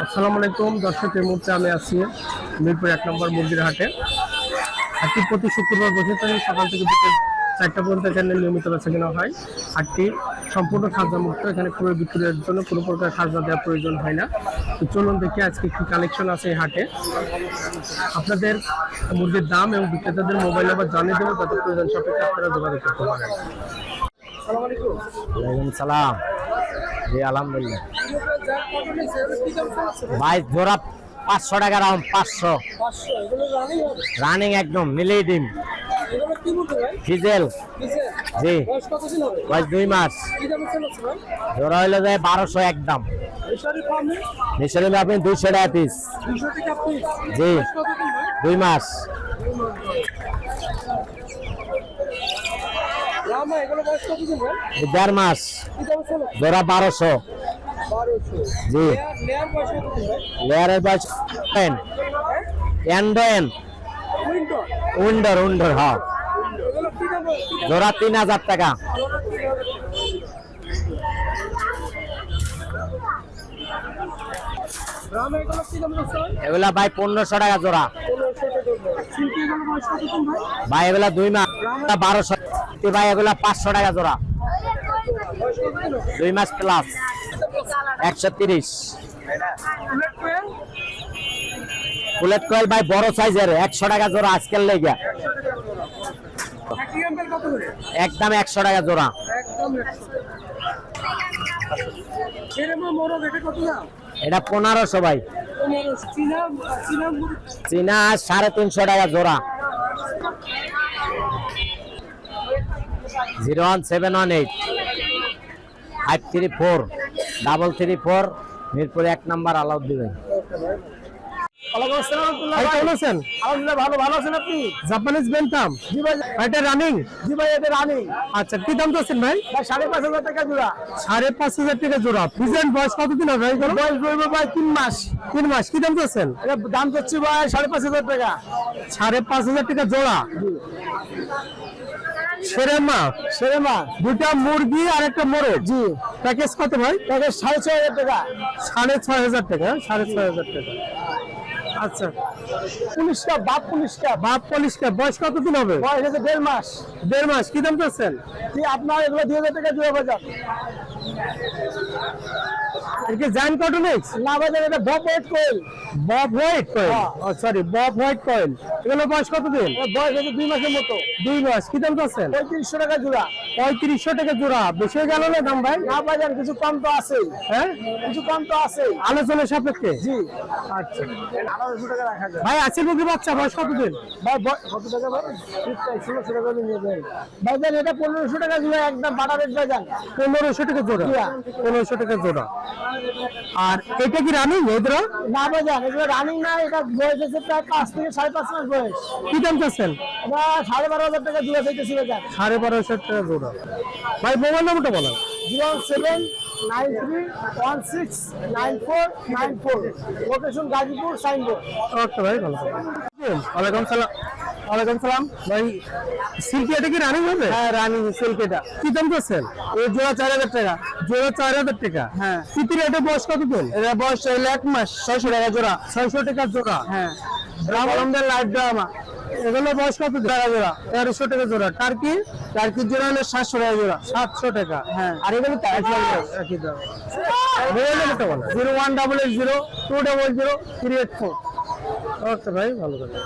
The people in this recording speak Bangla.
আসসালামু আলাইকুম দর্শক, এই মুহূর্তে আমি আছি মিরপুর 1 নম্বর মুরগির হাটে। হাটটি প্রতি শুক্রবার বসে থাকে সকাল থেকে বিকেল 4টা পর্যন্ত এখানে নিয়মিত বেচা কেনা হয়। হাটটি সম্পূর্ণ খাজনা মুক্ত, এখানে ক্রয় বিক্রয়ের জন্য কোনো প্রকার খাজনা দেওয়ার প্রয়োজন হয় না। তো চলুন দেখি আজকে কি কালেকশন আছে এই হাটে। আপনাদের মুরগির দাম এবং বিক্রেতাদের মোবাইল নাম্বার জানিয়ে দেবো, যাতে প্রয়োজন সাপেক্ষে আপনারা যোগাযোগ করতে পারেন। আসসালামু আলাইকুম। ওয়ালাইকুম সালাম। জি আলহামদুলিল্লাহ ভাই, জোড়া 500 টাকা রাউন্ড। 500 রানিং একদম মিলিয়ে ডিম ডিজেল। জি বয়স 2 মাস। জোড়া হইলো যায় 1200 একদম। মিশর হলে আপনি 200 টাকা পিস। জি 2 মাস। দেড় মাস। জোড়া 1200। জি লেয়ারের বয়স উইন্ডোর উইন্ডোর। হ্যাঁ জোড়া 3000 টাকা। এগুলা ভাই 1500 টাকা জোড়া। ভাই এগুলা 2 মাস 1200। ভাই এগুলা 500 টাকা জোড়া। 2 মাস প্লাস 130। বুলেট কয়েল ভাই বড় সাইজের 100 টাকা জোড়া আজকের লেগে। একদম 100 টাকা জোড়া। এটা 1500 ভাই। চীনা 350 টাকা জোড়া। 01718 534 334 মিরপুর 1 নম্বর আলাউদ্দিন। ভালো আছেন আপনি? জাপানিজ বেন্টাম। জি ভাই, এটা রানিং। জি ভাই, এটা রানিং। আচ্ছা, কি দাম চাচ্ছেন ভাই? 5500 টাকা জোড়া। 5500 টাকা জোড়া। প্রেজেন্ট বয়স কতদিন হবে ভাই? বয়স রইবে ভাই 3 মাস। 3 মাস। কি দাম চাচ্ছেন? এটা দাম চাচ্ছি ভাই 5500 টাকা। 5500 টাকা জোড়া। সেরেমা দুটা মুরগি আর একটা মোরগ। জি প্যাকেজ কত ভাই? প্যাকেজ 6500 টাকা। 6500 টাকা। 6500 টাকা। আচ্ছা, পুলিশটা বাপ পুলিশটা বয়স কতদিন হবে? বয়স হচ্ছে 1.5 মাস। 1.5 মাস। কি দাম চাচ্ছেন? কি আপনার এগুলো 2000 টাকা জোড়া বাজার। এটা জায়ান্ট কটনিক্স না বাজার, এটা Bob white coil. Sorry, Bob white coil. এগুলো বয়স কতদিন? বয়স হচ্ছে 2 মাসের মতো। 2 মাস। কি দাম চাচ্ছেন? 3500 টাকা জোড়া। 3500 টাকা জোড়া। বেশি হয়ে গেল না দাম ভাই? না বাজার, কিছু কম তো আছে। হ্যাঁ, কিছু কম তো আছে আলোচনার সাপেক্ষে। জি আচ্ছা, 1800 টাকা রাখা যায়। ভাই আছে মুরগি বাচ্চা বয়স কতদিন? ভাই কত টাকা ভাই? 1600 টাকা নিয়ে যাবেন বাজার। এটা 1500 টাকা জোড়া, একদম বাটা রেট বাজার। 1500 টাকা জোড়া। 1500 টাকা জোড়া। আর এটা কি রানিং? এগুলো না বাজার, এগুলো রানিং না। এটা বয়স আছে প্রায় 5 থেকে 5.5 মাস বয়স। কি দাম চাচ্ছেন? এটা 12,500 টাকা জোড়া চাইতেছি বাজার। 12,500 টাকা জোড়া। ভাই মোবাইল নাম্বারটা বলেন। 0793169494। Location Gazipur, signboard. ওকে ভাই, ভালো থাকবেন। ওয়ালাইকুম সালাম। ওয়ালাইকুম সালাম ভাই। সিল্কি এটা কি রানিং হবে? হ্যাঁ রানিং সিল্ক। এটা কি দাম চাচ্ছেন? এই জোড়া 4000 টাকা। জোড়া 4000 টাকা। হ্যাঁ। সিতির এটা বয়স কতদিন? এটা বয়স 1 মাস। 600 টাকা জোড়া। 600 টাকা জোড়া। হ্যাঁ। আমাদের লাইট ড্রামা। এগুলো বয়স কত টাকা জোড়া? 1300 টাকা জোড়া। টার্কির জোড়া হলো 700 টাকা জোড়া। 700 টাকা। হ্যাঁ। আর এগুলো একই দাম। মোবাইল নাম্বারটা বলো। 01802000384। ওকে ভাই, ভালো থাকবেন।